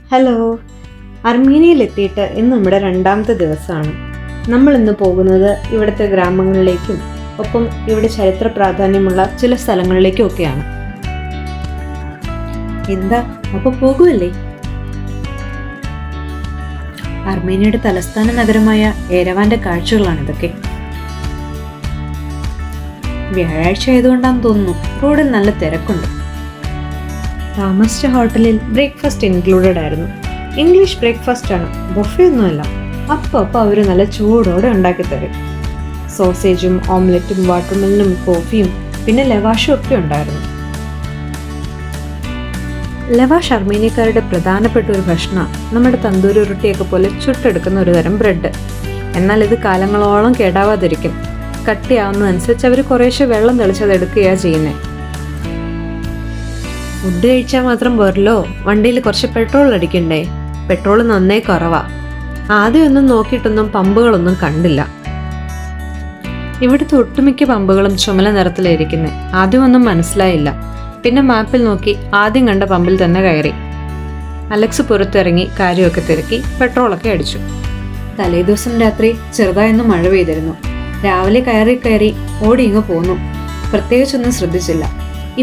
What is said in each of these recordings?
Hello. അർമീനിയയിലെത്തിയിട്ട് ഇന്ന് നമ്മുടെ രണ്ടാമത്തെ ദിവസമാണ്. നമ്മൾ ഇന്ന് പോകുന്നത് ഇവിടുത്തെ ഗ്രാമങ്ങളിലേക്കും ഒപ്പം ഇവിടെ ചരിത്ര പ്രാധാന്യമുള്ള ചില സ്ഥലങ്ങളിലേക്കും ഒക്കെയാണ്. എന്താ അപ്പോൾ പോകുമല്ലേ? അർമേനിയയുടെ തലസ്ഥാന നഗരമായ ഏരവാന്റെ കാഴ്ചകളാണ് ഇതൊക്കെ. വ്യാഴാഴ്ച ആയതുകൊണ്ടാന്ന് തോന്നുന്നു റോഡിൽ നല്ല തിരക്കുണ്ട്. താമസിച്ച ഹോട്ടലിൽ ബ്രേക്ക്ഫാസ്റ്റ് ഇൻക്ലൂഡഡ് ആയിരുന്നു. ഇംഗ്ലീഷ് ബ്രേക്ക്ഫാസ്റ്റ് ആണ്, ബൊഫേ ഒന്നുമല്ല. അപ്പോൾ അവർ നല്ല ചൂടോടെ ഉണ്ടാക്കി തരും. സോസേജും ഓംലെറ്റും വാട്ടർമെലനും കോഫിയും പിന്നെ ലവാഷും ഒക്കെ ഉണ്ടായിരുന്നു. ലവാഷ് അർമേനിയക്കാരുടെ പ്രധാനപ്പെട്ട ഒരു ഭക്ഷണം. നമ്മുടെ തന്തൂരി റൊട്ടിയൊക്കെ പോലെ ചുട്ടെടുക്കുന്ന ഒരു തരം ബ്രെഡ്. എന്നാൽ ഇത് കാലങ്ങളോളം കേടാവാതിരിക്കും. കട്ടിയാവുന്നതനുസരിച്ച് അവർ കുറേശ്ശെ വെള്ളം തെളിച്ചതെടുക്കുകയാണ് ചെയ്യുന്നത്. ഫുഡ് കഴിച്ചാൽ മാത്രം പോരല്ലോ, വണ്ടിയിൽ കുറച്ച് പെട്രോൾ അടിക്കണ്ടേ? പെട്രോൾ നന്നേ കുറവാ. ആദ്യമൊന്നും നോക്കിയിട്ടൊന്നും പമ്പുകളൊന്നും കണ്ടില്ല. ഇവിടുത്തെ ഒട്ടുമിക്ക പമ്പുകളും ചുമല നിറത്തിലായിരിക്കുന്നത്. ആദ്യമൊന്നും മനസ്സിലായില്ല. പിന്നെ മാപ്പിൽ നോക്കി ആദ്യം കണ്ട പമ്പിൽ തന്നെ കയറി. അലക്സ് പുറത്തിറങ്ങി കാര്യമൊക്കെ തിരക്കി പെട്രോളൊക്കെ അടിച്ചു. തലേദിവസം രാത്രി ചെറുതായൊന്ന് മഴ പെയ്തിരുന്നു. രാവിലെ കയറി ഓടി ഇങ്ങ് പോന്നു. പ്രത്യേകിച്ചൊന്നും ശ്രദ്ധിച്ചില്ല.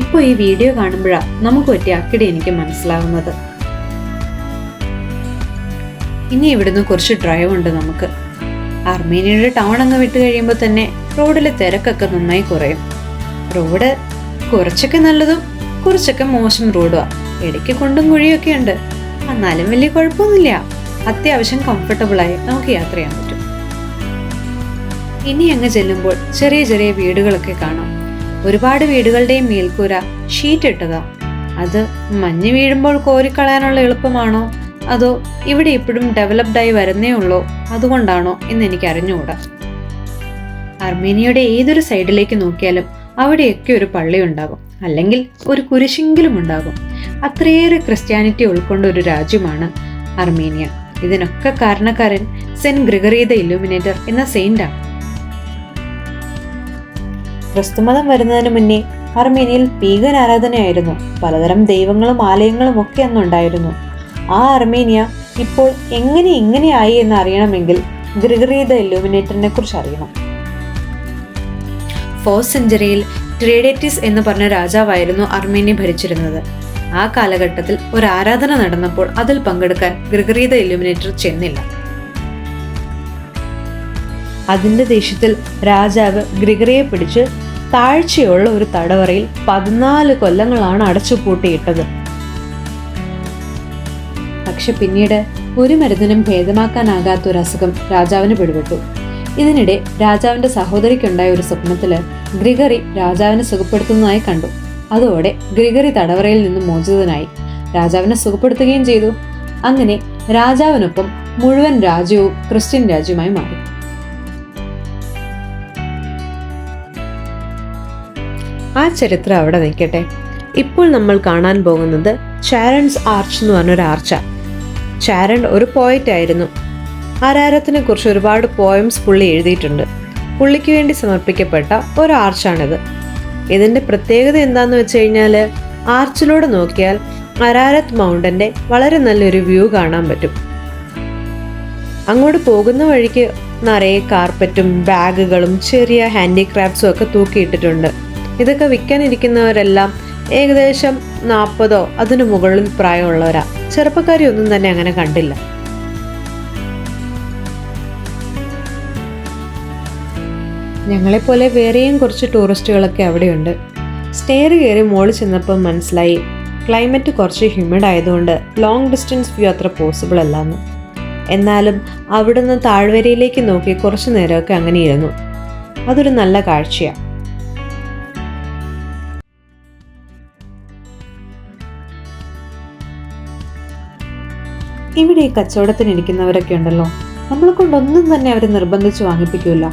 ഇപ്പോൾ ഈ വീഡിയോ കാണുമ്പോഴാണ് നമുക്ക് പറ്റിയ അക്കിടി എനിക്ക് മനസ്സിലാവുന്നത്. ഇനി ഇവിടുന്ന് കുറച്ച് ഡ്രൈവ് ഉണ്ട് നമുക്ക്. അർമേനിയയുടെ ടൗൺ അങ്ങ് വിട്ട് കഴിയുമ്പോൾ തന്നെ റോഡിലെ തിരക്കൊക്കെ നന്നായി കുറയും. റോഡ് കുറച്ചൊക്കെ നല്ലതും കുറച്ചൊക്കെ മോശം റോഡുവാ. ഇടയ്ക്ക് കുണ്ടും കുഴിയൊക്കെ ഉണ്ട്. എന്നാലും വലിയ കുഴപ്പമൊന്നുമില്ല. അത്യാവശ്യം കംഫർട്ടബിളായി നമുക്ക് യാത്ര ചെയ്യാൻ പറ്റും. ഇനി അങ്ങ് ചെല്ലുമ്പോൾ ചെറിയ ചെറിയ വീടുകളൊക്കെ കാണാം. ഒരുപാട് വീടുകളുടെയും മേൽക്കൂര ഷീറ്റ് ഇട്ടതാ. അത് മഞ്ഞ് വീഴുമ്പോൾ കോരിക്കളയാനുള്ള എളുപ്പമാണോ അതോ ഇവിടെ ഇപ്പോഴും ഡെവലപ്ഡായി വരുന്നേ ഉള്ളോ അതുകൊണ്ടാണോ എന്ന് എനിക്ക് അറിഞ്ഞുകൂടാ. അർമേനിയയുടെ ഏതൊരു സൈഡിലേക്ക് നോക്കിയാലും അവിടെയൊക്കെ ഒരു പള്ളി ഉണ്ടാകും, അല്ലെങ്കിൽ ഒരു കുരിശെങ്കിലും ഉണ്ടാകും. അത്രയേറെ ക്രിസ്ത്യാനിറ്റി ഉൾക്കൊണ്ട ഒരു രാജ്യമാണ് അർമേനിയ. ഇതിനൊക്കെ കാരണക്കാരൻ സെന്റ് ഗ്രിഗറി ദ ഇല്ലുമിനേറ്റർ എന്ന സെയിന്റാണ്. ക്രിസ്തുമതം വരുന്നതിന് മുന്നേ അർമേനിയയിൽ പീഗൻ ആരാധനയായിരുന്നു. പലതരം ദൈവങ്ങളും ആലയങ്ങളും ഒക്കെ അന്നുണ്ടായിരുന്നു. ആ അർമേനിയ ഇപ്പോൾ ഇങ്ങനെയായി എന്ന് അറിയണമെങ്കിൽ ഗ്രിഗറി ദ ഇല്ലുമിനേറ്ററിനെ കുറിച്ച് അറിയണം. 4th സെഞ്ചുറിയിൽ ട്രേഡേറ്റിസ് എന്ന് പറഞ്ഞ രാജാവായിരുന്നു അർമേനിയ ഭരിച്ചിരുന്നത്. ആ കാലഘട്ടത്തിൽ ഒരു ആരാധന നടന്നപ്പോൾ അതിൽ പങ്കെടുക്കാൻ ഗ്രിഗറി ദ ഇല്ലുമിനേറ്റർ ചെന്നില്ല. അതിന്റെ ദേഷ്യത്തിൽ രാജാവ് ഗ്രിഗറിയെ പിടിച്ച് താഴ്ചയുള്ള ഒരു തടവറയിൽ 14 കൊല്ലങ്ങളാണ് അടച്ചുപൂട്ടിയിട്ടത്. പക്ഷെ പിന്നീട് ഒരു മരുന്നിനും ഭേദമാക്കാനാകാത്ത ഒരു അസുഖം രാജാവിന് പിടിപെട്ടു. ഇതിനിടെ രാജാവിന്റെ സഹോദരിക്കുണ്ടായ ഒരു സ്വപ്നത്തില് ഗ്രിഗറി രാജാവിനെ സുഖപ്പെടുത്തുന്നതായി കണ്ടു. അതോടെ ഗ്രിഗറി തടവറയിൽ നിന്നും മോചിതനായി. രാജാവിനെ സുഖപ്പെടുത്തുകയും ചെയ്തു. അങ്ങനെ രാജാവിനൊപ്പം മുഴുവൻ രാജ്യവും ക്രിസ്ത്യൻ രാജ്യമായി മാറി. ആ ചരിത്രം അവിടെ നിൽക്കട്ടെ. ഇപ്പോൾ നമ്മൾ കാണാൻ പോകുന്നത് ചാരൺസ് ആർച്ച് എന്ന് പറഞ്ഞൊരു ആർച്ച. ചാരൺ ഒരു പോയറ്റ് ആയിരുന്നു. ആരാരത്തിനെ കുറിച്ച് ഒരുപാട് പോയംസ് പുള്ളി എഴുതിയിട്ടുണ്ട്. പുള്ളിക്ക് വേണ്ടി സമർപ്പിക്കപ്പെട്ട ഒരു ആർച്ചാണിത്. ഇതിന്റെ പ്രത്യേകത എന്താന്ന് വെച്ച് കഴിഞ്ഞാൽ, ആർച്ചിലൂടെ നോക്കിയാൽ അരാരത്ത് മൗണ്ടന്റെ വളരെ നല്ലൊരു വ്യൂ കാണാൻ പറ്റും. അങ്ങോട്ട് പോകുന്ന വഴിക്ക് നിറയെ കാർപ്പറ്റും ബാഗുകളും ചെറിയ ഹാൻഡിക്രാഫ്റ്റ്സും ഒക്കെ തൂക്കിയിട്ടിട്ടുണ്ട്. ഇതൊക്കെ വിൽക്കാനിരിക്കുന്നവരെല്ലാം ഏകദേശം 40 അതിനു മുകളിൽ പ്രായമുള്ളവരാ. ചെറുപ്പക്കാരി ഒന്നും തന്നെ അങ്ങനെ കണ്ടില്ല. ഞങ്ങളെപ്പോലെ വേറെയും കുറച്ച് ടൂറിസ്റ്റുകളൊക്കെ അവിടെയുണ്ട്. സ്റ്റെയർ കയറി മോളിൽ ചെന്നപ്പോൾ മനസ്സിലായി ക്ലൈമറ്റ് കുറച്ച് ഹ്യൂമിഡ് ആയതുകൊണ്ട് ലോങ് ഡിസ്റ്റൻസ് വ്യൂ അത്ര പോസിബിൾ അല്ലാന്ന്. എന്നാലും അവിടുന്ന് താഴ്വരയിലേക്ക് നോക്കി കുറച്ചു നേരമൊക്കെ അങ്ങനെ ഇരുന്നു. അതൊരു നല്ല കാഴ്ചയാണ്. ഇവിടെ ഈ കച്ചവടത്തിന് ഇരിക്കുന്നവരൊക്കെ ഉണ്ടല്ലോ, നമ്മളെ കൊണ്ടൊന്നും തന്നെ അവർ നിർബന്ധിച്ച് വാങ്ങിപ്പിക്കില്ല.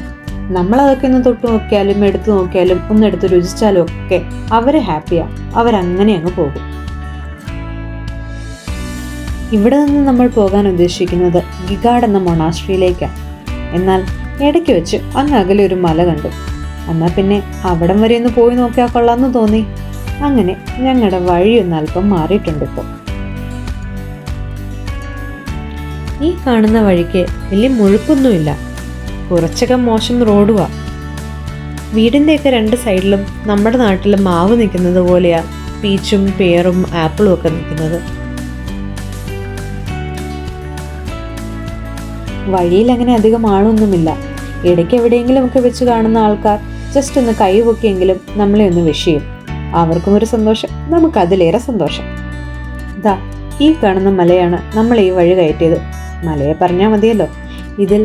നമ്മളതൊക്കെ ഒന്ന് തൊട്ട് നോക്കിയാലും എടുത്തു നോക്കിയാലും ഒന്നെടുത്ത് രുചിച്ചാലും ഒക്കെ അവര് ഹാപ്പിയാ. അവരങ്ങനെ അങ്ങ് പോകും. ഇവിടെ നിന്ന് നമ്മൾ പോകാൻ ഉദ്ദേശിക്കുന്നത് ഗിഗാഡ് എന്ന മൊണാസ്ട്രിയിലേക്കാണ്. എന്നാൽ ഇടയ്ക്ക് വെച്ച് അങ്ങ് അകലെ ഒരു മല കണ്ടു. എന്നാൽ പിന്നെ അവിടം വരെ ഒന്ന് പോയി നോക്കിയാൽ കൊള്ളാമെന്ന് തോന്നി. അങ്ങനെ ഞങ്ങളുടെ വഴിയൊന്ന് അല്പം മാറിയിട്ടുണ്ട് ഇപ്പോൾ. ഈ കാണുന്ന വഴിക്ക് വലിയ മുഴുപ്പൊന്നുമില്ല, കുറച്ചൊക്കെ മോശം റോഡുവാ. വീടിൻ്റെയൊക്കെ രണ്ട് സൈഡിലും നമ്മുടെ നാട്ടിൽ മാവ് നിൽക്കുന്നത് പോലെയാ പീച്ചും പേറും ആപ്പിളും ഒക്കെ നിൽക്കുന്നത്. വഴിയിൽ അങ്ങനെ അധികം ആളൊന്നുമില്ല. ഇടയ്ക്ക് എവിടെയെങ്കിലും ഒക്കെ വെച്ച് കാണുന്ന ആൾക്കാർ ജസ്റ്റ് ഒന്ന് കൈ പൊക്കിയെങ്കിലും നമ്മളെ ഒന്ന് വിഷ് ചെയ്യും. അവർക്കും ഒരു സന്തോഷം, നമുക്കതിലേറെ സന്തോഷം. ഇതാ ഈ കാണുന്ന മലയാണ് നമ്മൾ ഈ വഴി കയറ്റിയത്. മലയെ പറഞ്ഞാൽ മതിയല്ലോ. ഇതിൽ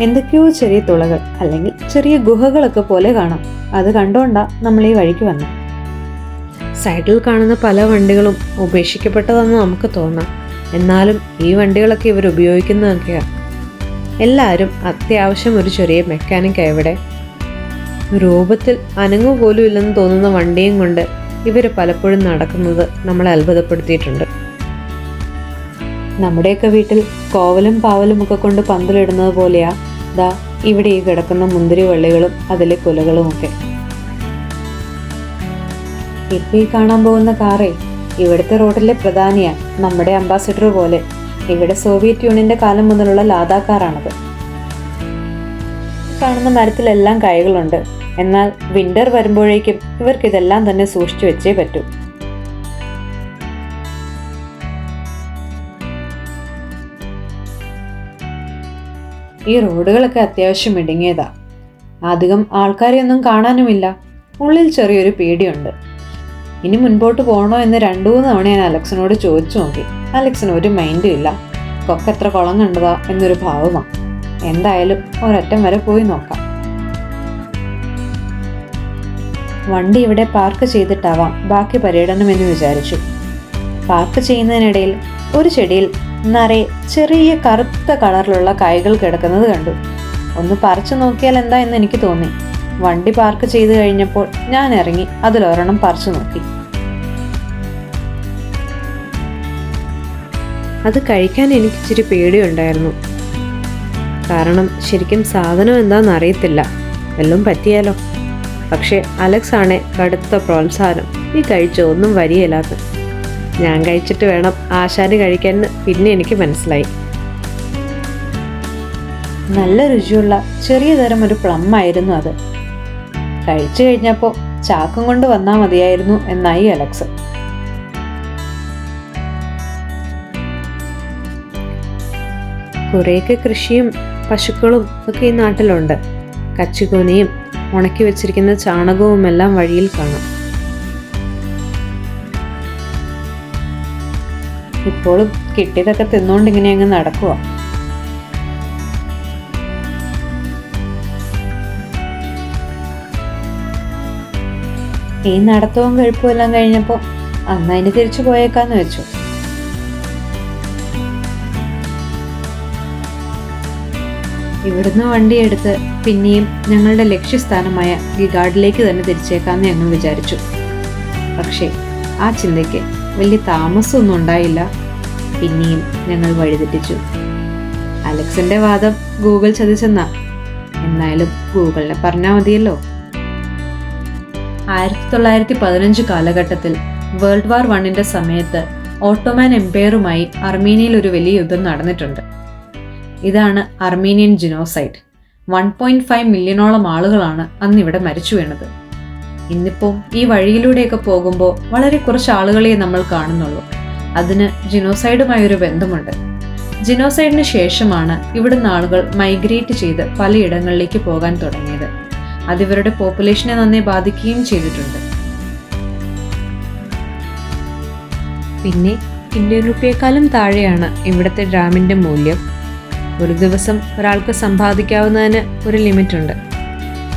എന്തൊക്കെയോ ചെറിയ തുളകൾ അല്ലെങ്കിൽ ചെറിയ ഗുഹകളൊക്കെ പോലെ കാണാം. അത് കണ്ടുകൊണ്ടാ നമ്മൾ ഈ വഴിക്ക് വന്നത്. സൈഡിൽ കാണുന്ന പല വണ്ടികളും ഉപേക്ഷിക്കപ്പെട്ടതെന്ന് നമുക്ക് തോന്നാം. എന്നാലും ഈ വണ്ടികളൊക്കെ ഇവർ ഉപയോഗിക്കുന്നതൊക്കെയാണ്. എല്ലാവരും അത്യാവശ്യം ഒരു ചെറിയ മെക്കാനിക്കാണ് ഇവിടെ. രൂപത്തിൽ അനങ്ങു പോലും ഇല്ലെന്ന് തോന്നുന്ന വണ്ടിയും കൊണ്ട് ഇവർ പലപ്പോഴും നടക്കുന്നത് നമ്മളെ അത്ഭുതപ്പെടുത്തിയിട്ടുണ്ട്. നമ്മുടെയൊക്കെ വീട്ടിൽ കോവലും പാവലും ഒക്കെ കൊണ്ട് പന്തലിടുന്നത് പോലെയാ ദാ ഇവിടെ ഈ കിടക്കുന്ന മുന്തിരി വള്ളികളും അതിലെ കുലകളും ഒക്കെ. ഇപ്പം ഈ കാണാൻ പോകുന്ന കാറേ ഇവിടുത്തെ റോഡിലെ പ്രധാനിയാ, നമ്മുടെ അംബാസിഡർ പോലെ. ഇവിടെ സോവിയറ്റ് യൂണിയന്റെ കാലം മുതലുള്ള ലാദാ കാറാണത്. കാണുന്ന മരത്തിലെല്ലാം കായകളുണ്ട്. എന്നാൽ വിന്റർ വരുമ്പോഴേക്കും ഇവർക്ക് ഇതെല്ലാം തന്നെ സൂക്ഷിച്ചു വെച്ചേ പറ്റൂ. ഈ റോഡുകളൊക്കെ അത്യാവശ്യം ഇടുങ്ങിയതാ. അധികം ആൾക്കാരെയൊന്നും കാണാനുമില്ല. ഉള്ളിൽ ചെറിയൊരു പേടിയുണ്ട്. ഇനി മുൻപോട്ട് പോകണോ എന്ന് 2-3 തവണ ഞാൻ അലക്സിനോട് ചോദിച്ചു നോക്കി. അലക്സിന് ഒരു മൈൻഡും ഇല്ല. കൊക്കെത്ര കുളം കണ്ടതാ എന്നൊരു ഭാവമാണ്. എന്തായാലും ഒരറ്റം വരെ പോയി നോക്കാം. വണ്ടി ഇവിടെ പാർക്ക് ചെയ്തിട്ടാവാം ബാക്കി പര്യടനമെന്ന് വിചാരിച്ചു. പാർക്ക് ചെയ്യുന്നതിനിടയിൽ ഒരു ചെടിയിൽ നിറയെ ചെറിയ കറുത്ത കളറിലുള്ള കായ്കൾ കിടക്കുന്നത് കണ്ടു. ഒന്ന് പറിച്ചു നോക്കിയാൽ എന്താ എന്ന് എനിക്ക് തോന്നി. വണ്ടി പാർക്ക് ചെയ്ത് കഴിഞ്ഞപ്പോൾ ഞാൻ ഇറങ്ങി അതിലൊരെണ്ണം പറിച്ചു നോക്കി. അത് കഴിക്കാൻ എനിക്ക് ഇച്ചിരി പേടിയുണ്ടായിരുന്നു. കാരണം ശരിക്കും സാധനം എന്താണെന്ന് അറിയത്തില്ല, എല്ലാം പറ്റിയാലോ. പക്ഷേ അലക്സ് ആണേ കടുത്ത പ്രോത്സാഹനം, നീ കഴിച്ചോ, ഒന്നും വരികയില്ലാത്ത. ഞാൻ കഴിച്ചിട്ട് വേണം ആശാന് കഴിക്കാമെന്ന് പിന്നെ എനിക്ക് മനസ്സിലായി. നല്ല രുചിയുള്ള ചെറിയ തരം ഒരു പ്ലം ആയിരുന്നു അത്. കഴിച്ചു കഴിഞ്ഞപ്പോൾ ചാക്കും കൊണ്ട് വന്നാൽ മതിയായിരുന്നു എന്നായി അലക്സ്. കുറേയൊക്കെ കൃഷിയും പശുക്കളും ഒക്കെ ഈ നാട്ടിലുണ്ട്. കച്ചിക്കൊനയും ഉണക്കി വെച്ചിരിക്കുന്ന ചാണകവും എല്ലാം വഴിയിൽ കാണാം. ഇപ്പോഴും കിട്ടിയതൊക്കെ തിന്നുകൊണ്ട് ഇങ്ങനെ അങ്ങ് നടക്കുക. ഈ നടത്തവും കഴിപ്പും എല്ലാം കഴിഞ്ഞപ്പോൾ അന്ന് അതിന് തിരിച്ചു പോയേക്കാന്ന് വെച്ചു. ഇവിടുന്ന് വണ്ടിയെടുത്ത് പിന്നെയും ഞങ്ങളുടെ ലക്ഷ്യസ്ഥാനമായ ഗിഗാർഡിലേക്ക് തന്നെ തിരിച്ചേക്കാമെന്ന് ഞങ്ങൾ വിചാരിച്ചു. പക്ഷേ ആ ചിന്തയ്ക്ക് വലിയ താമസമൊന്നും ഉണ്ടായില്ല. പിന്നെയും ഞങ്ങൾ വഴിതെറ്റിച്ചു. അലക്സിന്റെ വാദം ഗൂഗിൾ ചതിച്ചെന്നാ. എന്നാലും ഗൂഗിളിനെ പറഞ്ഞാൽ മതിയല്ലോ. 1915 കാലഘട്ടത്തിൽ വേൾഡ് വാർ 1 സമയത്ത് ഓട്ടോമാൻ എംപയറുമായി അർമീനിയയിൽ ഒരു വലിയ യുദ്ധം നടന്നിട്ടുണ്ട്. ഇതാണ് അർമീനിയൻ ജിനോസൈഡ്. 1.5 മില്യണോളം ആളുകളാണ് അന്നിവിടെ മരിച്ചു വീണത്. ഇന്നിപ്പോൾ ഈ വഴിയിലൂടെയൊക്കെ പോകുമ്പോൾ വളരെ കുറച്ച് ആളുകളെ നമ്മൾ കാണുന്നുള്ളൂ. അതിന് ജിനോസൈഡുമായൊരു ബന്ധമുണ്ട്. ജിനോസൈഡിന് ശേഷമാണ് ഇവിടുന്ന് ആളുകൾ മൈഗ്രേറ്റ് ചെയ്ത് പലയിടങ്ങളിലേക്ക് പോകാൻ തുടങ്ങിയത്. അതിവരുടെ പോപ്പുലേഷനെ നന്നെ ബാധിക്കുകയും ചെയ്തിട്ടുണ്ട്. പിന്നെ ഇന്ത്യൻ റുപ്പിയേക്കാളും താഴെയാണ് ഇവിടുത്തെ ഡ്രാമിൻ്റെ മൂല്യം. ഒരു ദിവസം ഒരാൾക്ക് സമ്പാദിക്കാവുന്നതിന് ഒരു ലിമിറ്റ് ഉണ്ട്.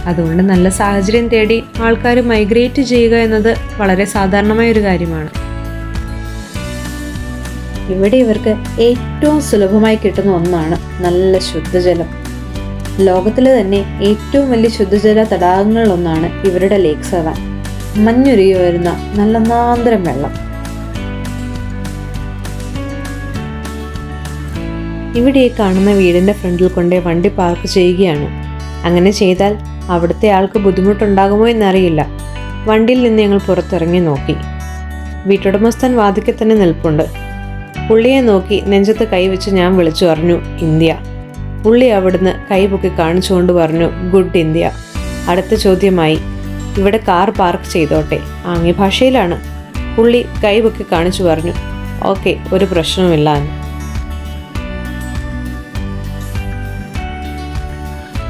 അതുകൊണ്ട് നല്ല സാഹചര്യം തേടി ആൾക്കാർ മൈഗ്രേറ്റ് ചെയ്യുക എന്നത് വളരെ സാധാരണമായ ഒരു കാര്യമാണ്. ഇവിടെ ഇവർക്ക് ഏറ്റവും സുലഭമായി കിട്ടുന്ന ഒന്നാണ് നല്ല ശുദ്ധജലം. ലോകത്തിലെ തന്നെ ഏറ്റവും വലിയ ശുദ്ധജല തടാകങ്ങളിലൊന്നാണ് ഇവരുടെ ലേക്ക് സവാൻ. മഞ്ഞുരുകി വരുന്ന നല്ല നാന്തരം വെള്ളം. ഇവിടെ ഈ കാണുന്ന വീടിൻ്റെ ഫ്രണ്ടിൽ കൊണ്ടേ വണ്ടി പാർക്ക് ചെയ്യുകയാണ്. അങ്ങനെ ചെയ്താൽ അവിടുത്തെ ആൾക്ക് ബുദ്ധിമുട്ടുണ്ടാകുമോ എന്നറിയില്ല. വണ്ടിയിൽ നിന്ന് ഞങ്ങൾ പുറത്തിറങ്ങി നോക്കി. വീട്ടുടമസ്ഥൻ വാതിക്കൽ തന്നെ നിൽപ്പുണ്ട്. പുള്ളിയെ നോക്കി നെഞ്ചത്ത് കൈവച്ച് ഞാൻ വിളിച്ചു പറഞ്ഞു ഇന്ത്യ. പുള്ളി അവിടുന്ന് കൈപൊക്കി കാണിച്ചുകൊണ്ട് പറഞ്ഞു ഗുഡ് ഇന്ത്യ. അടുത്ത ചോദ്യമായി ഇവിടെ കാർ പാർക്ക് ചെയ്തോട്ടെ. ആംഗ്യ ഭാഷയിലാണ്. പുള്ളി കൈപൊക്കി കാണിച്ചു പറഞ്ഞു ഓക്കെ, ഒരു പ്രശ്നവുമില്ല.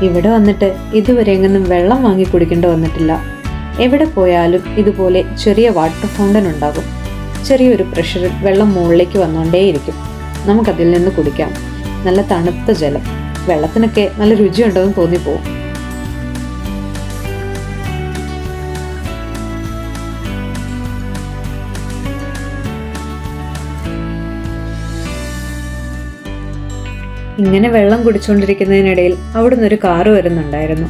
ഇവിടെ വന്നിട്ട് ഇതുവരെ എങ്ങും വെള്ളം വാങ്ങി കുടിക്കേണ്ടി വന്നിട്ടില്ല. എവിടെ പോയാലും ഇതുപോലെ ചെറിയ വാട്ടർ ഫൗണ്ടൻ ഉണ്ടാകും. ചെറിയൊരു പ്രഷറിൽ വെള്ളം മുകളിലേക്ക് വന്നുകൊണ്ടേയിരിക്കും. നമുക്കതിൽ നിന്ന് കുടിക്കാം. നല്ല തണുത്ത ജലം. വെള്ളത്തിനൊക്കെ നല്ല രുചിയുണ്ടെന്ന് തോന്നിപ്പോവും. ഇങ്ങനെ വെള്ളം കുടിച്ചുകൊണ്ടിരിക്കുന്നതിനിടയിൽ അവിടുന്ന് ഒരു കാറ് വരുന്നുണ്ടായിരുന്നു.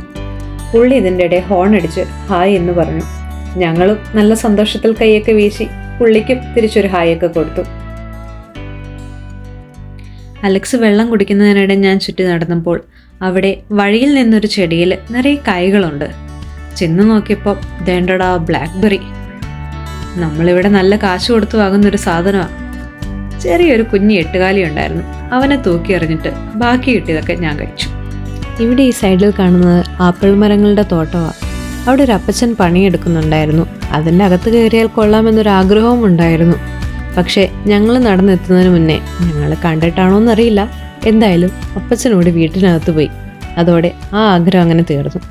പുള്ളി ഇതിൻ്റെ ഇടയിൽ ഹോൺ അടിച്ച് ഹായ് എന്ന് പറഞ്ഞു. ഞങ്ങളും നല്ല സന്തോഷത്തിൽ കൈയൊക്കെ വീശി പുള്ളിക്കും തിരിച്ചൊരു ഹായൊക്കെ കൊടുത്തു. അലക്സ് വെള്ളം കുടിക്കുന്നതിനിടെ ഞാൻ ചുറ്റി നടന്നപ്പോൾ അവിടെ വഴിയിൽ നിന്നൊരു ചെടിയിൽ നിറയെ കായ്കളുണ്ട്. ചെന്ന് നോക്കിയപ്പോൾ ദേണ്ടടാ ബ്ലാക്ക്ബെറി. നമ്മളിവിടെ നല്ല കാശ് കൊടുത്തു വാങ്ങുന്നൊരു സാധനമാണ്. ചെറിയൊരു കുഞ്ഞി എട്ടുകാലി ഉണ്ടായിരുന്നു. അവനെ തൂക്കി എറിഞ്ഞിട്ട് ബാക്കി കിട്ടിയതൊക്കെ ഞാൻ കഴിച്ചു. ഇവിടെ ഈ സൈഡിൽ കാണുന്നത് ആപ്പിൾ മരങ്ങളുടെ തോട്ടമാണ്. അവിടെ ഒരു അപ്പച്ചൻ പണിയെടുക്കുന്നുണ്ടായിരുന്നു. അതിൻ്റെ അകത്ത് കയറിയാൽ കൊള്ളാമെന്നൊരു ആഗ്രഹവും ഉണ്ടായിരുന്നു. പക്ഷേ ഞങ്ങൾ നടന്നെത്തുന്നതിന് മുന്നേ ഞങ്ങൾ കണ്ടിട്ടാണോ എന്നറിയില്ല, എന്തായാലും അപ്പച്ചനോട് വീട്ടിനകത്ത് പോയി. അതോടെ ആ ആഗ്രഹം അങ്ങനെ തീർന്നു.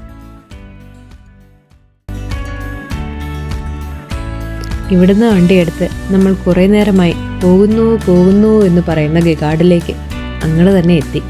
ഇവിടുന്ന് വണ്ടിയെടുത്ത് നമ്മൾ കുറേ നേരമായി പോകുന്നു എന്ന് പറയുന്ന ഗിഗാർഡിലേക്ക് അങ്ങോട്ട് തന്നെ എത്തി.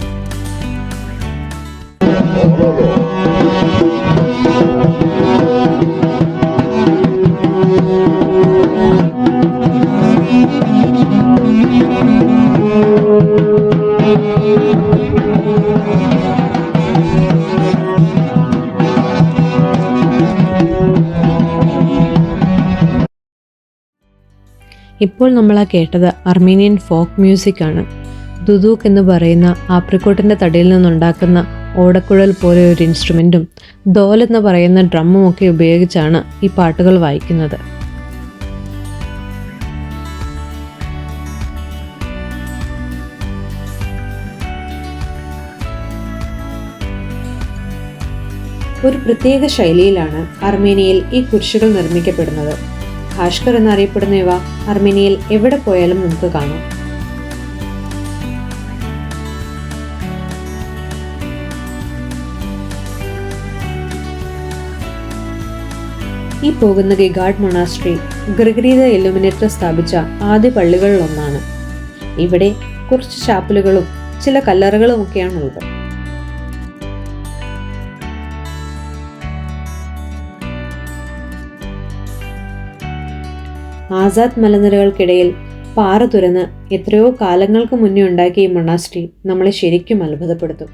ഇപ്പോൾ നമ്മൾ കേട്ടത് അർമീനിയൻ ഫോക്ക് മ്യൂസിക് ആണ്. ദുദൂക്ക് എന്ന് പറയുന്ന ആപ്രിക്കോട്ടിൻ്റെ തടിയിൽ നിന്നുണ്ടാക്കുന്ന ഓടക്കുഴൽ പോലെ ഒരു ഇൻസ്ട്രുമെൻറ്റും ദോൽ എന്ന് പറയുന്ന ഡ്രമ്മും ഒക്കെ ഉപയോഗിച്ചാണ് ഈ പാട്ടുകൾ വായിക്കുന്നത്. ഒരു പ്രത്യേക ശൈലിയിലാണ് അർമേനിയയിൽ ഈ കുരിശുകൾ നിർമ്മിക്കപ്പെടുന്നത്. ഭാഷ്കർ എന്നറിയപ്പെടുന്നവ അർമേനിയയിൽ എവിടെ പോയാലും നമുക്ക് കാണാം. ഈ പോകുന്ന ഗിഗാർഡ് മൊണാസ്ട്രി ഗ്രിഗറി ദ ഇല്ലുമിനേറ്റർ സ്ഥാപിച്ച ആദ്യ പള്ളികളിലൊന്നാണ്. ഇവിടെ കുറച്ച് ചാപ്പലുകളും ചില കല്ലറകളും ഒക്കെയാണുള്ളത്. ആസാദ് മലനിരകൾക്കിടയിൽ പാറ തുരന്ന് എത്രയോ കാലങ്ങൾക്ക് മുന്നേ ഉണ്ടാക്കിയ ഈ മൊണാസ്ട്രി നമ്മളെ ശരിക്കും അത്ഭുതപ്പെടുത്തും.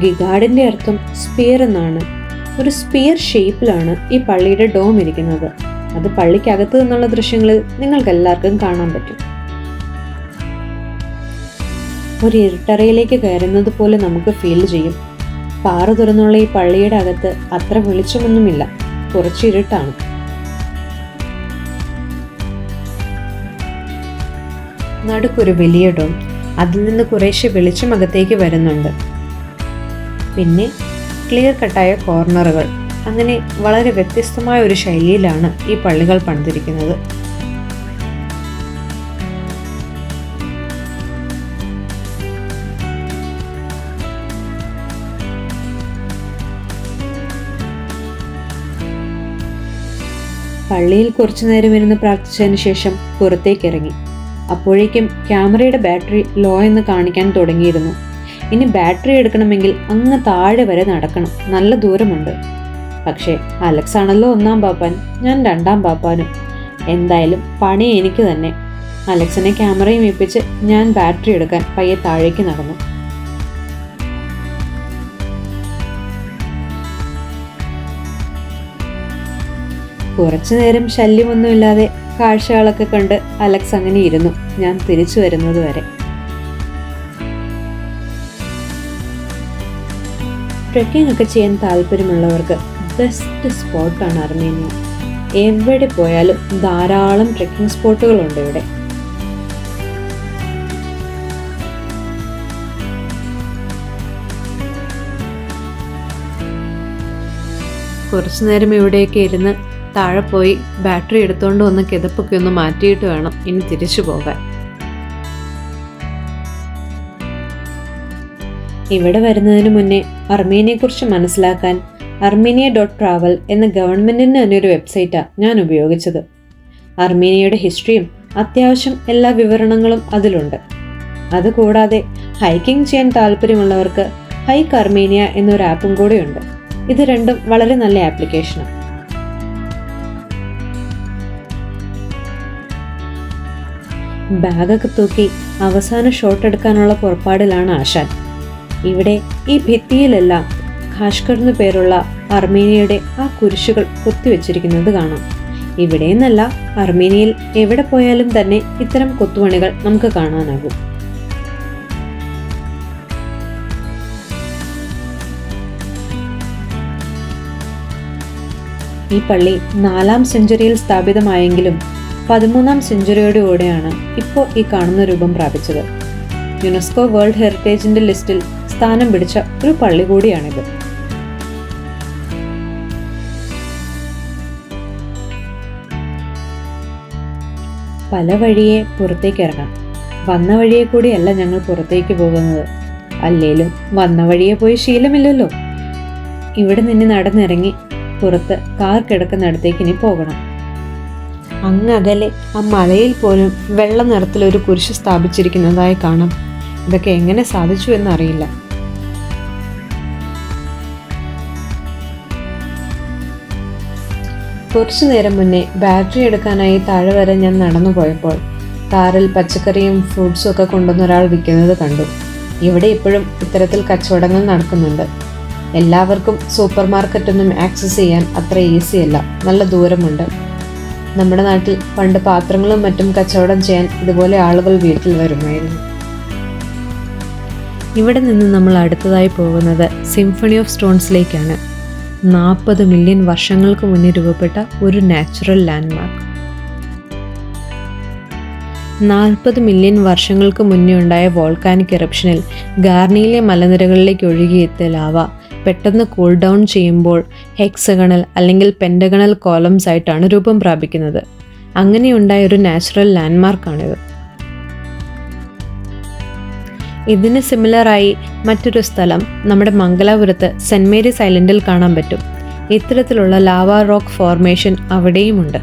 ഗിഗാർഡിന്റെ അർത്ഥം സ്പിയർ എന്നാണ്. ഒരു സ്പിയർ ഷേപ്പിലാണ് ഈ പള്ളിയുടെ ഡോം ഇരിക്കുന്നത്. അത് പള്ളിക്കകത്ത് നിന്നുള്ള ദൃശ്യങ്ങളിൽ നിങ്ങൾക്ക് എല്ലാവർക്കും കാണാൻ പറ്റും. ഒരു ഇരുട്ടറയിലേക്ക് കയറുന്നത് പോലെ നമുക്ക് ഫീൽ ചെയ്യും. പാറ തുറന്നുള്ള ഈ പള്ളിയുടെ അകത്ത് അത്ര വെളിച്ചമൊന്നുമില്ല, കുറച്ച് ഇരുട്ടാണ്. നടുക്കൊരു വലിയ ഡോം, അതിൽ നിന്ന് കുറേശ്ശെ വെളിച്ചം അകത്തേക്ക് വരുന്നുണ്ട്. പിന്നെ ക്ലിയർ കട്ടായ കോർണറുകൾ. അങ്ങനെ വളരെ വ്യത്യസ്തമായ ഒരു ശൈലിയിലാണ് ഈ പള്ളികൾ പണിതിരിക്കുന്നത്. പള്ളിയിൽ കുറച്ചു നേരം ഇരുന്ന് പ്രാർത്ഥിച്ചതിന് ശേഷം പുറത്തേക്ക് ഇറങ്ങി. അപ്പോഴേക്കും ക്യാമറയുടെ ബാറ്ററി ലോ എന്ന് കാണിക്കാൻ തുടങ്ങിയിരുന്നു. ഇനി ബാറ്ററി എടുക്കണമെങ്കിൽ അങ്ങ് താഴെ വരെ നടക്കണം, നല്ല ദൂരമുണ്ട്. പക്ഷേ അലക്സ് ആണല്ലോ ഒന്നാം പാപ്പാൻ, ഞാൻ രണ്ടാം പാപ്പാനും. എന്തായാലും പണി എനിക്ക് തന്നെ. അലക്സിനെ ക്യാമറയും ഏൽപ്പിച്ച് ഞാൻ ബാറ്ററി എടുക്കാൻ പയ്യെ താഴേക്ക് നടന്നു. കുറച്ചു നേരം ശല്യമൊന്നുമില്ലാതെ കാഴ്ചകളൊക്കെ കണ്ട് അലക്സ് അങ്ങനെ ഇരുന്നു, ഞാൻ തിരിച്ചു വരുന്നത് വരെ. ട്രെക്കിംഗ് ഒക്കെ ചെയ്യാൻ താല്പര്യമുള്ളവർക്ക് ബെസ്റ്റ് സ്പോട്ടാണ് അർമേനിയ. എവിടെ പോയാലും ധാരാളം ട്രെക്കിംഗ് സ്പോട്ടുകളുണ്ട് ഇവിടെ. കുറച്ചു നേരം ഇവിടെയൊക്കെ ഇരുന്ന് താഴെ പോയി ബാറ്ററി എടുത്തുകൊണ്ട് വന്ന് കിതപ്പൊക്കെ ഒന്ന് മാറ്റിയിട്ട് വേണം ഇനി തിരിച്ചു പോകാൻ. ഇവിടെ വരുന്നതിന് മുന്നേ അർമേനിയയെക്കുറിച്ച് മനസ്സിലാക്കാൻ armenia.travel എന്ന ഗവൺമെൻറ്റിന് തന്നെ ഒരു വെബ്സൈറ്റാണ് ഞാൻ ഉപയോഗിച്ചത്. അർമേനിയയുടെ ഹിസ്റ്ററിയും അത്യാവശ്യം എല്ലാ വിവരണങ്ങളും അതിലുണ്ട്. അതുകൂടാതെ ഹൈക്കിംഗ് ചെയ്യാൻ താല്പര്യമുള്ളവർക്ക് ഹൈക്ക് അർമേനിയ എന്നൊരു ആപ്പും കൂടെയുണ്ട്. ഇത് രണ്ടും വളരെ നല്ല ആപ്ലിക്കേഷനാണ്. ബാഗൊക്കെ തൂക്കി അവസാന ഷോട്ട് എടുക്കാനുള്ള പുറപ്പാടിലാണ് ആശാൻ. ഇവിടെ ഈ ഭിത്തിയിലെല്ലാം ഖാഷ്കർ എന്നു പേരുള്ള അർമേനിയയുടെ ആ കുരിശുകൾ കൊത്തിവെച്ചിരിക്കുന്നത് കാണാം. ഇവിടെ നിന്നല്ല, അർമേനിയയിൽ എവിടെ പോയാലും തന്നെ ഇത്തരം കൊത്തുപണികൾ നമുക്ക് കാണാനാകും. ഈ പള്ളി 4ാം സെഞ്ചുറിയിൽ സ്ഥാപിതമായെങ്കിലും 13ാം സെഞ്ചുറിയോടുകൂടെയാണ് ഇപ്പോൾ ഈ കാണുന്ന രൂപം പ്രാപിച്ചത്. യുനെസ്കോ വേൾഡ് ഹെറിറ്റേജിന്റെ ലിസ്റ്റിൽ സ്ഥാനം പിടിച്ച ഒരു പള്ളി കൂടിയാണിത്. പല വഴിയെ പുറത്തേക്ക് ഇറങ്ങാം. വന്ന വഴിയെ കൂടിയല്ല ഞങ്ങൾ പുറത്തേക്ക് പോകുന്നത്. അല്ലേലും വന്ന വഴിയെ പോയി ശീലമില്ലല്ലോ. ഇവിടെ നിന്ന് നടന്നിറങ്ങി പുറത്ത് കാർ കിടക്കുന്നിടത്തേക്ക് ഇനി പോകണം. അങ്ങകലെ ആ മലയിൽ പോലും വെള്ള നിറത്തിലൊരു കുരിശ് സ്ഥാപിച്ചിരിക്കുന്നതായി കാണാം. ഇതൊക്കെ എങ്ങനെ സാധിച്ചു എന്നറിയില്ല. കുറച്ചു നേരം മുന്നേ ബാറ്ററി എടുക്കാനായി താഴെ വരെ ഞാൻ നടന്നു പോയപ്പോൾ കാറിൽ പച്ചക്കറിയും ഫ്രൂട്ട്സും ഒക്കെ കൊണ്ടുവന്ന ഒരാൾ വിൽക്കുന്നത് കണ്ടു. ഇവിടെ ഇപ്പോഴും ഇത്തരത്തിൽ കച്ചവടങ്ങൾ നടക്കുന്നുണ്ട്. എല്ലാവർക്കും സൂപ്പർ മാർക്കറ്റൊന്നും ആക്സസ് ചെയ്യാൻ അത്ര ഈസിയല്ല, നല്ല ദൂരമുണ്ട്. നമ്മുടെ നാട്ടിൽ പണ്ട് പാത്രങ്ങളും മറ്റും കച്ചവടം ചെയ്യാൻ ഇതുപോലെ ആളുകൾ വീട്ടിൽ വരുമായിരുന്നു. ഇവിടെ നിന്ന് നമ്മൾ അടുത്തതായി പോകുന്നത് സിംഫണി ഓഫ് സ്റ്റോൺസിലേക്കാണ്. 40 മില്യൺ വർഷങ്ങൾക്ക് മുന്നേ രൂപപ്പെട്ട ഒരു നാച്ചുറൽ ലാൻഡ്മാർക്ക്. 40 മില്യൺ വർഷങ്ങൾക്ക് മുന്നേ ഉണ്ടായ വോൾക്കാനിക് എറപ്ഷനിൽ ഗാർണിയിലെ മലനിരകളിലേക്ക് ഒഴുകിയെത്തിയ ലാവ പെട്ടെന്ന് കൂൾ ഡൗൺ ചെയ്യുമ്പോൾ ഹെക്സഗണൽ അല്ലെങ്കിൽ പെൻഡഗണൽ കോളംസ് ആയിട്ടാണ് രൂപം പ്രാപിക്കുന്നത്. അങ്ങനെയുണ്ടായ ഒരു നാച്ചുറൽ ലാൻഡ്മാർക്കാണിത്. ഇതിന് സിമിലറായി മറ്റൊരു സ്ഥലം നമ്മുടെ മംഗലാപുരത്ത് സെൻറ് മേരീസ് ഐലൻഡിൽ കാണാൻ പറ്റും. ഇത്തരത്തിലുള്ള ലാവ റോക്ക് ഫോർമേഷൻ അവിടെയുമുണ്ട്.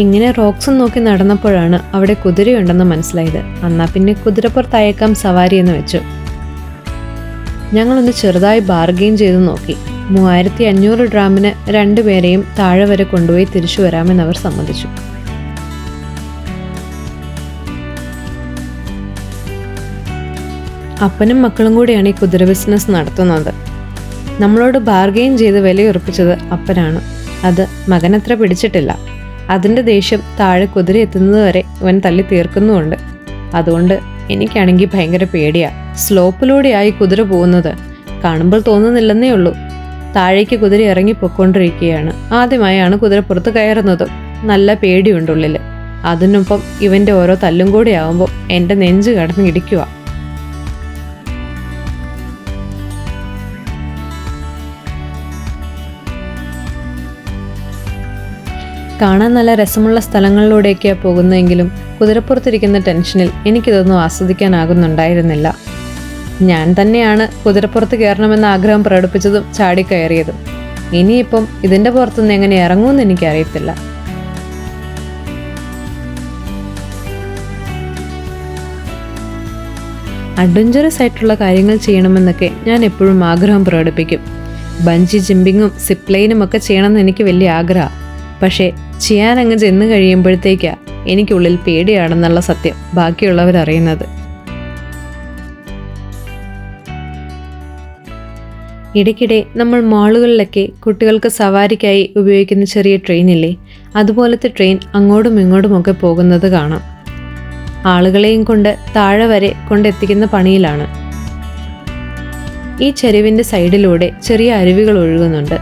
ഇങ്ങനെ റോക്സും നോക്കി നടന്നപ്പോഴാണ് അവിടെ കുതിരയുണ്ടെന്ന് മനസ്സിലായത്. എന്നാ പിന്നെ കുതിരപ്പുറത്തയക്കാം സവാരി എന്ന് വെച്ചു. ഞങ്ങളൊന്ന് ചെറുതായി ബാർഗെയിൻ ചെയ്ത് നോക്കി. 3500 ഡ്രാമിന് 2 പേരെയും താഴെ വരെ കൊണ്ടുപോയി തിരിച്ചു വരാമെന്ന് അവർ സമ്മതിച്ചു. അപ്പനും മക്കളും കൂടിയാണ് ഈ കുതിര ബിസിനസ് നടത്തുന്നത്. നമ്മളോട് ബാർഗെയിൻ ചെയ്ത് വിലയുറപ്പിച്ചത് അപ്പനാണ്. അത് മകനത്ര പിടിച്ചിട്ടില്ല. അതിൻ്റെ ദേഷ്യം താഴെ കുതിര എത്തുന്നത് വരെ ഇവൻ തല്ലി തീർക്കുന്നുമുണ്ട്. അതുകൊണ്ട് എനിക്കാണെങ്കിൽ ഭയങ്കര പേടിയാ. സ്ലോപ്പിലൂടെയായി കുതിര പോകുന്നത് കാണുമ്പോൾ തോന്നുന്നില്ലെന്നേ ഉള്ളൂ. താഴേക്ക് കുതിര ഇറങ്ങി പൊയ്ക്കൊണ്ടിരിക്കുകയാണ്. ആദ്യമായാണ് കുതിര പുറത്ത് കയറുന്നതും. നല്ല പേടിയുണ്ട് ഉള്ളിൽ. അതിനൊപ്പം ഇവൻ്റെ ഓരോ തല്ലും കൂടി ആവുമ്പോൾ എൻ്റെ നെഞ്ച് കടന്ന് ഇടിക്കുക. കാണാൻ നല്ല രസമുള്ള സ്ഥലങ്ങളിലൂടെയൊക്കെയാണ് പോകുന്നതെങ്കിലും കുതിരപ്പുറത്തിരിക്കുന്ന ടെൻഷനിൽ എനിക്കിതൊന്നും ആസ്വദിക്കാനാകുന്നുണ്ടായിരുന്നില്ല. ഞാൻ തന്നെയാണ് കുതിരപ്പുറത്ത് കയറണമെന്ന ആഗ്രഹം പ്രകടിപ്പിച്ചതും ചാടിക്കയറിയതും. ഇനിയിപ്പം ഇതിൻ്റെ പുറത്തുനിന്ന് എങ്ങനെ ഇറങ്ങുമെന്ന് എനിക്കറിയത്തില്ല. അഡ്വഞ്ചറസ് ആയിട്ടുള്ള കാര്യങ്ങൾ ചെയ്യണമെന്നൊക്കെ ഞാൻ എപ്പോഴും ആഗ്രഹം പ്രകടിപ്പിക്കും. ബഞ്ചി ജമ്പിങ്ങും സിപ്ലൈനും ഒക്കെ ചെയ്യണമെന്ന് എനിക്ക് വലിയ ആഗ്രഹമാണ്. പക്ഷേ ചെയ്യാനങ്ങ് ചെന്ന് കഴിയുമ്പോഴത്തേക്കാണ് എനിക്കുള്ളിൽ പേടിയാണെന്നുള്ള സത്യം ബാക്കിയുള്ളവരറിയുന്നത്. ഇടയ്ക്കിടെ നമ്മൾ മാളുകളിലൊക്കെ കുട്ടികൾക്ക് സവാരിക്കായി ഉപയോഗിക്കുന്ന ചെറിയ ട്രെയിനില്ലേ, അതുപോലത്തെ ട്രെയിൻ അങ്ങോട്ടും ഇങ്ങോട്ടുമൊക്കെ പോകുന്നത് കാണാം. ആളുകളെയും കൊണ്ട് താഴെ വരെ കൊണ്ടെത്തിക്കുന്ന പണിയിലാണ്. ഈ ചെരുവിൻ്റെ സൈഡിലൂടെ ചെറിയ അരുവികൾ ഒഴുകുന്നുണ്ട്.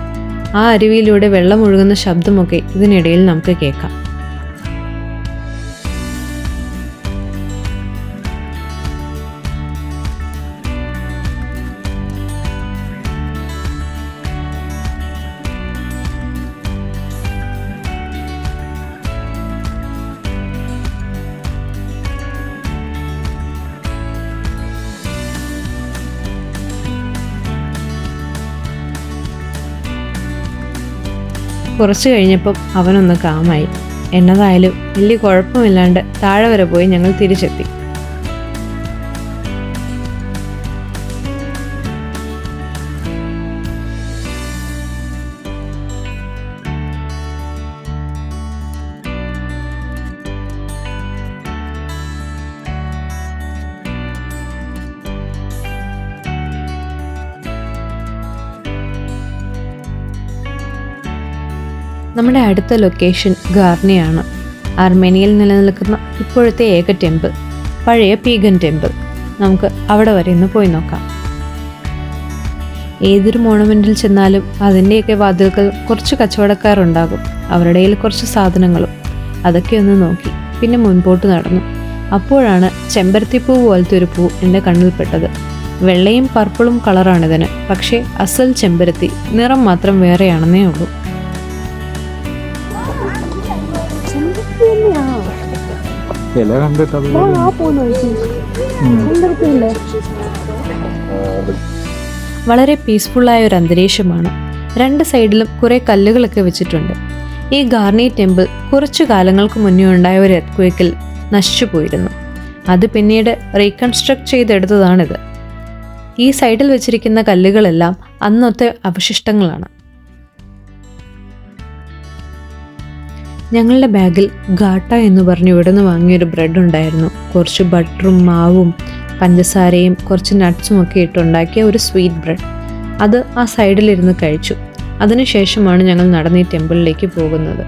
ആ അരുവിയിലൂടെ വെള്ളം ഒഴുകുന്ന ശബ്ദമൊക്കെ ഇതിനിടയിൽ നമുക്ക് കേൾക്കാം. കുറച്ച് കഴിഞ്ഞപ്പം അവനൊന്ന് കാമായി. എന്നതായാലും വലിയ കുഴപ്പമില്ലാണ്ട് താഴെ വരെ പോയി ഞങ്ങൾ തിരിച്ചെത്തി. നമ്മുടെ അടുത്ത ലൊക്കേഷൻ ഗാർണിയാണ്. അർമേനിയയിൽ നിലനിൽക്കുന്ന ഇപ്പോഴത്തെ ഏക ടെമ്പിൾ, പഴയ പീഗൻ ടെമ്പിൾ. നമുക്ക് അവിടെ വരെ ഒന്ന് പോയി നോക്കാം. ഏതൊരു മോണമെൻറ്റിൽ ചെന്നാലും അതിൻ്റെയൊക്കെ വാതിൽക്കൽ കുറച്ച് കച്ചവടക്കാരുണ്ടാകും. അവരുടെ കയ്യിൽ കുറച്ച് സാധനങ്ങളും. അതൊക്കെ ഒന്ന് നോക്കി പിന്നെ മുൻപോട്ട് നടന്നു. അപ്പോഴാണ് ചെമ്പരത്തിപ്പൂ പോലത്തെ ഒരു പൂ എൻ്റെ കണ്ണിൽപ്പെട്ടത്. വെള്ളയും പർപ്പിളും കളറാണിതിന്. പക്ഷേ അസൽ ചെമ്പരത്തി, നിറം മാത്രം വേറെയാണെന്നേ ഉള്ളൂ. വളരെ പീസ്ഫുള്ളായ ഒരു അന്തരീക്ഷമാണ്. രണ്ട് സൈഡിലും കുറേ കല്ലുകളൊക്കെ വെച്ചിട്ടുണ്ട്. ഈ ഗാർണി ടെമ്പിൾ കുറച്ചു കാലങ്ങൾക്ക് മുന്നേ ഉണ്ടായ ഒരു എർത്ത്ക്വേക്കിൽ നശിച്ചു പോയിരുന്നു. അത് പിന്നീട് റീകൺസ്ട്രക്ട് ചെയ്തെടുത്തതാണിത്. ഈ സൈഡിൽ വെച്ചിരിക്കുന്ന കല്ലുകളെല്ലാം അന്നത്തെ അവശിഷ്ടങ്ങളാണ്. ഞങ്ങളുടെ ബാഗിൽ ഗാട്ട എന്ന് പറഞ്ഞ് ഇവിടെ നിന്ന് വാങ്ങിയൊരു ബ്രെഡ് ഉണ്ടായിരുന്നു. കുറച്ച് ബട്ടറും മാവും പഞ്ചസാരയും കുറച്ച് നട്ട്സും ഒക്കെ ഇട്ടുണ്ടാക്കിയ ഒരു സ്വീറ്റ് ബ്രെഡ്. അത് ആ സൈഡിലിരുന്ന് കഴിച്ചു. അതിനുശേഷമാണ് ഞങ്ങൾ നടന്ന് ഈ ടെമ്പിളിലേക്ക് പോകുന്നത്.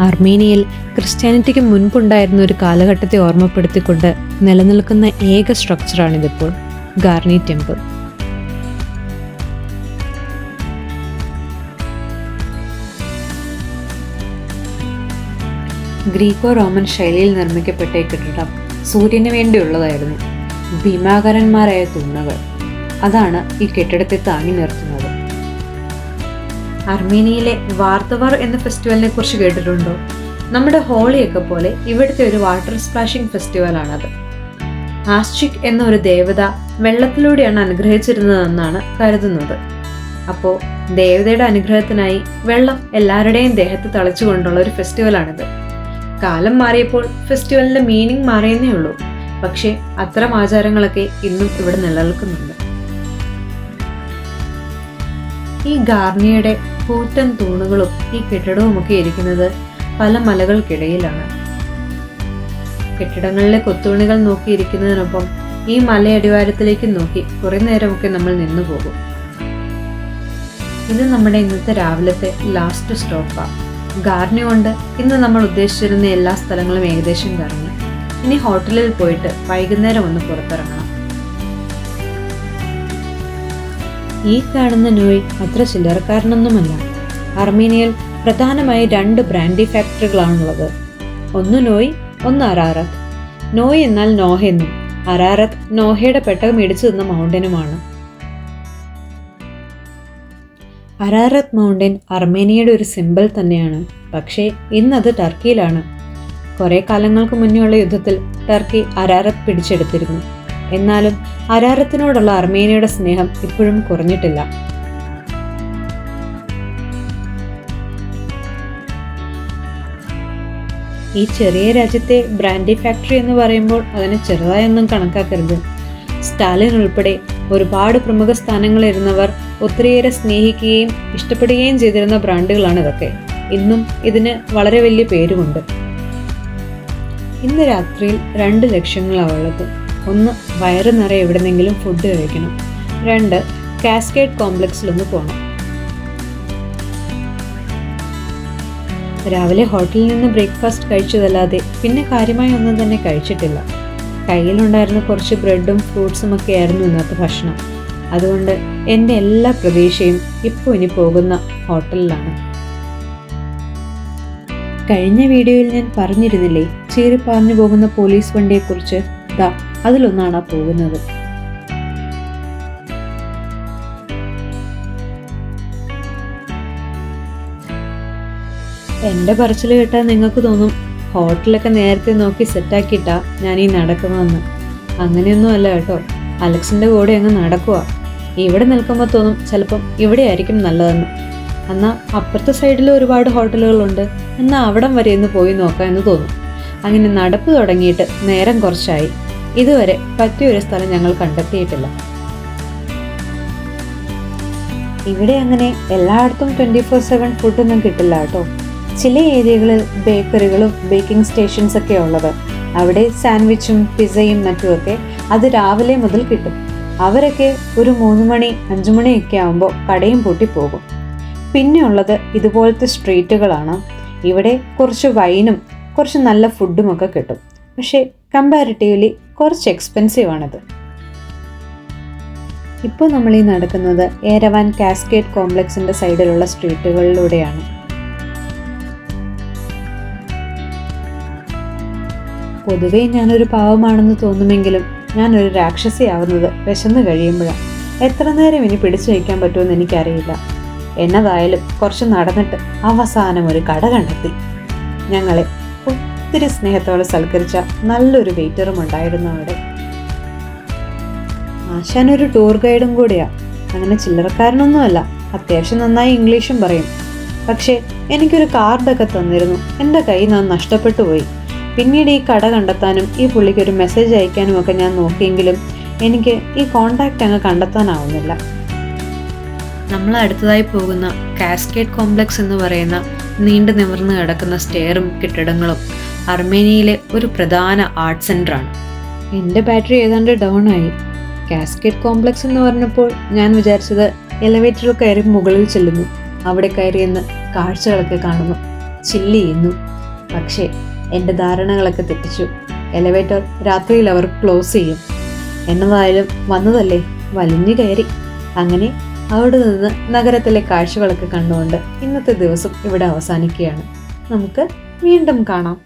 അർമേനിയയിൽ ക്രിസ്ത്യാനിറ്റിക്ക് മുൻപുണ്ടായിരുന്ന ഒരു കാലഘട്ടത്തെ ഓർമ്മപ്പെടുത്തിക്കൊണ്ട് നിലനിൽക്കുന്ന ഏക സ്ട്രക്ചറാണിതിപ്പോൾ, ഗാർണി ടെമ്പിൾ. ഗ്രീക്കോ റോമൻ ശൈലിയിൽ നിർമ്മിക്കപ്പെട്ട ഈ കെട്ടിടം സൂര്യന് വേണ്ടിയുള്ളതായിരുന്നു. ഭീമാകരന്മാരായ തൂണുകൾ, അതാണ് ഈ കെട്ടിടത്തെ താങ്ങി നിർത്തുന്നത്. അർമേനിയയിലെ വാർത്തവാർ എന്ന ഫെസ്റ്റിവലിനെ കുറിച്ച് കേട്ടിട്ടുണ്ടോ? നമ്മുടെ ഹോളിയൊക്കെ പോലെ ഇവിടുത്തെ ഒരു വാട്ടർ സ്പ്ലാഷിംഗ് ഫെസ്റ്റിവലാണത്. ആസ്റ്റിക് എന്ന ഒരു ദേവത വെള്ളത്തിലൂടെയാണ് അനുഗ്രഹിച്ചിരുന്നതെന്നാണ് കരുതുന്നത്. അപ്പോൾ ദേവതയുടെ അനുഗ്രഹത്തിനായി വെള്ളം എല്ലാവരുടെയും ദേഹത്ത് തളിച്ചുകൊണ്ടുള്ള ഒരു ഫെസ്റ്റിവലാണിത്. കാലം മാറിയപ്പോൾ ഫെസ്റ്റിവലിന്റെ മീനിങ് മാറിയെന്നേ ഉള്ളൂ. പക്ഷേ അത്തരം ആചാരങ്ങളൊക്കെ ഇന്നും ഇവിടെ നിലനിൽക്കുന്നുണ്ട്. ഈ ഗാർണിയുടെ കൂറ്റൻ തൂണുകളും ഈ കെട്ടിടവുമൊക്കെ ഇരിക്കുന്നത് പല മലകൾക്കിടയിലാണ്. കെട്ടിടങ്ങളിലെ കൊത്തുപണികൾ നോക്കിയിരിക്കുന്നതിനൊപ്പം ഈ മലയടിവാരത്തിലേക്ക് നോക്കി കുറെ നേരമൊക്കെ നമ്മൾ നിന്നു പോകും. ഇത് നമ്മുടെ ഇന്നത്തെ രാവിലത്തെ ലാസ്റ്റ് സ്റ്റോപ്പാണ്. ഗാർണി കൊണ്ട് ഇന്ന് നമ്മൾ ഉദ്ദേശിച്ചിരുന്ന എല്ലാ സ്ഥലങ്ങളും ഏകദേശം കറങ്ങി. ഇനി ഹോട്ടലിൽ പോയിട്ട് വൈകുന്നേരം ഒന്ന് പുറത്തിറങ്ങണം. ഈ കാണുന്ന നോയ് അത്ര ചില്ലറക്കാരനൊന്നുമല്ല. അർമേനിയയിൽ പ്രധാനമായി 2 ബ്രാൻഡി ഫാക്ടറികളാണുള്ളത്. ഒന്ന് നോയ്, ഒന്ന് അരാറത്ത്. നോയ് എന്നാൽ നോഹ എന്നും അരാറത്ത് നോഹയുടെ പെട്ടകം ഇടിച്ചു നിന്ന മൗണ്ടനുമാണ്. അരാറത്ത് മൗണ്ടൻ അർമേനിയയുടെ ഒരു സിമ്പിൾ തന്നെയാണ്. പക്ഷേ ഇന്നത് ടർക്കിയിലാണ്. കുറേ കാലങ്ങൾക്ക് മുന്നേയുള്ള യുദ്ധത്തിൽ ടർക്കി അരാറത്ത് പിടിച്ചെടുത്തിരുന്നു. എന്നാലും അരാറത്തിനോടുള്ള അർമേനിയയുടെ സ്നേഹം ഇപ്പോഴും കുറഞ്ഞിട്ടില്ല. ഈ ചെറിയ രാജ്യത്തെ ബ്രാൻഡി ഫാക്ടറി എന്ന് പറയുമ്പോൾ അതിനെ ചെറുതായൊന്നും കണക്കാക്കരുത്. സ്റ്റാലിൻ ഉൾപ്പെടെ ഒരുപാട് പ്രമുഖ സ്ഥാനങ്ങളിലിരുന്നവർ ഒത്തിരിയേറെ സ്നേഹിക്കുകയും ഇഷ്ടപ്പെടുകയും ചെയ്തിരുന്ന ബ്രാൻഡുകളാണ് ഇതൊക്കെ. ഇന്നും ഇതിന് വളരെ വലിയ പേരുമുണ്ട്. ഇന്ന് രാത്രിയിൽ 2 ലക്ഷ്യങ്ങളാണ് ഉള്ളത്. ഒന്ന്, വയറ് നിറയെ എവിടെന്നെങ്കിലും ഫുഡ് കഴിക്കണം. 2, കാസ്കേഡ് കോംപ്ലക്സിലൊന്ന് പോകണം. രാവിലെ ഹോട്ടലിൽ നിന്ന് ബ്രേക്ക്ഫാസ്റ്റ് കഴിച്ചതല്ലാതെ പിന്നെ കാര്യമായി ഒന്നും തന്നെ കഴിച്ചിട്ടില്ല. കയ്യിലുണ്ടായിരുന്ന കുറച്ച് ബ്രെഡും ഫ്രൂട്ട്സും ഒക്കെ ആയിരുന്നു ഇന്നത്തെ ഭക്ഷണം. അതുകൊണ്ട് എൻ്റെ എല്ലാ പ്രതീക്ഷയും ഇപ്പോൾ ഇനി പോകുന്ന ഹോട്ടലിലാണ്. കഴിഞ്ഞ വീഡിയോയിൽ ഞാൻ പറഞ്ഞിരുന്നില്ലേ ചീറിപ്പാഞ്ഞു പോകുന്ന പോലീസ് വണ്ടിയെക്കുറിച്ച്? ദാ അതിലൊന്നാണ് ആ പോകുന്നത്. എൻ്റെ പറച്ചിൽ കേട്ടാൽ നിങ്ങൾക്ക് തോന്നും ഹോട്ടലൊക്കെ നേരത്തെ നോക്കി സെറ്റാക്കിയിട്ടാ ഞാൻ ഈ നടക്കുന്നതെന്ന്. അങ്ങനെയൊന്നും അല്ല കേട്ടോ. അലക്സിൻ്റെ കൂടെ അങ്ങ് നടക്കുക. ഇവിടെ നിൽക്കുമ്പോൾ തോന്നും ചിലപ്പം ഇവിടെ ആയിരിക്കും നല്ലതെന്ന്. എന്നാൽ അപ്പുറത്തെ സൈഡിൽ ഒരുപാട് ഹോട്ടലുകളുണ്ട്, എന്നാൽ അവിടം വരെ ഒന്ന് പോയി നോക്കാം എന്ന് തോന്നും. അങ്ങനെ നടപ്പ് തുടങ്ങിയിട്ട് നേരം കുറച്ചായി. ഇതുവരെ പറ്റിയൊരു സ്ഥലം ഞങ്ങൾ കണ്ടെത്തിയിട്ടില്ല. ഇവിടെ അങ്ങനെ എല്ലായിടത്തും 24/7 ഫുഡൊന്നും കിട്ടില്ല കേട്ടോ. ചില ഏരിയകളിൽ ബേക്കറികളും ബേക്കിംഗ് സ്റ്റേഷൻസ് ഒക്കെ ഉള്ളത്. അവിടെ സാൻഡ്വിച്ചും പിസയും മറ്റുമൊക്കെ അത് രാവിലെ മുതൽ കിട്ടും. അവരൊക്കെ ഒരു 3 മണി 5 മണിയൊക്കെ ആകുമ്പോൾ കടയും പൂട്ടി പോകും. പിന്നെ ഉള്ളത് ഇതുപോലത്തെ സ്ട്രീറ്റുകളാണ്. ഇവിടെ കുറച്ച് വൈനും കുറച്ച് നല്ല ഫുഡും ഒക്കെ കിട്ടും. പക്ഷേ കമ്പാരിറ്റീവ്ലി കുറച്ച് എക്സ്പെൻസീവ് ആണിത്. ഇപ്പോൾ നമ്മൾ ഈ നടക്കുന്നത് ഏരവാൻ കാസ്കേഡ് കോംപ്ലക്സിൻ്റെ സൈഡിലുള്ള സ്ട്രീറ്റുകളിലൂടെയാണ്. പൊതുവേ ഞാനൊരു പാവമാണെന്ന് തോന്നുമെങ്കിലും ഞാനൊരു രാക്ഷസിയാവുന്നത് വിശന്ന് കഴിയുമ്പോഴാണ്. എത്ര നേരം ഇനി പിടിച്ചു വയ്ക്കാൻ പറ്റുമെന്ന് എനിക്കറിയില്ല. എന്നതായാലും കുറച്ച് നടന്നിട്ട് അവസാനം ഒരു കട കണ്ടെത്തി. ഞങ്ങളെ ഒത്തിരി സ്നേഹത്തോടെ സൽക്കരിച്ച നല്ലൊരു വെയിറ്ററും ഉണ്ടായിരുന്നു അവിടെ. ആശാനൊരു ടൂർ ഗൈഡും കൂടിയാ. അങ്ങനെ ചില്ലറക്കാരനൊന്നുമല്ല. അത്യാവശ്യം നന്നായി ഇംഗ്ലീഷും പറയും. പക്ഷേ എനിക്കൊരു കാർഡൊക്കെ തന്നിരുന്നു. എൻ്റെ കയ്യിൽ നിന്ന് നഷ്ടപ്പെട്ടു പോയി. പിന്നീട് ഈ കട കണ്ടെത്താനും ഈ പുള്ളിക്ക് ഒരു മെസ്സേജ് അയക്കാനും ഒക്കെ ഞാൻ നോക്കിയെങ്കിലും എനിക്ക് ഈ കോണ്ടാക്റ്റ് അങ്ങ് കണ്ടെത്താനാവുന്നില്ല. നമ്മൾ അടുത്തതായി പോകുന്ന കാസ്കേഡ് കോംപ്ലക്സ് എന്ന് പറയുന്ന നീണ്ടു നിവർന്ന് കിടക്കുന്ന സ്റ്റെയറും കെട്ടിടങ്ങളും അർമേനിയയിലെ ഒരു പ്രധാന ആർട്ട് സെൻ്ററാണ്. എൻ്റെ ബാറ്ററി ഏതാണ്ട് ഡൗൺ ആയി. കാസ്കേഡ് കോംപ്ലക്സ് എന്ന് പറഞ്ഞപ്പോൾ ഞാൻ വിചാരിച്ചത് എലിവേറ്ററിൽ കയറി മുകളിൽ ചെല്ലുന്നു, അവിടെ കയറിയെന്ന് കാഴ്ചകളൊക്കെ കാണുന്നു, ചില്ല് ചെയ്യുന്നു. പക്ഷേ എൻ്റെ ധാരണകളൊക്കെ തെറ്റിച്ചു. എലിവേറ്റർ രാത്രിയിൽ അവർ ക്ലോസ് ചെയ്യും. എന്നതായാലും വന്നതല്ലേ, വലിഞ്ഞു കയറി. അങ്ങനെ അവിടെ നിന്ന് നഗരത്തിലെ കാഴ്ചകളൊക്കെ കണ്ടുകൊണ്ട് ഇന്നത്തെ ദിവസം ഇവിടെ അവസാനിക്കുകയാണ്. നമുക്ക് വീണ്ടും കാണാം.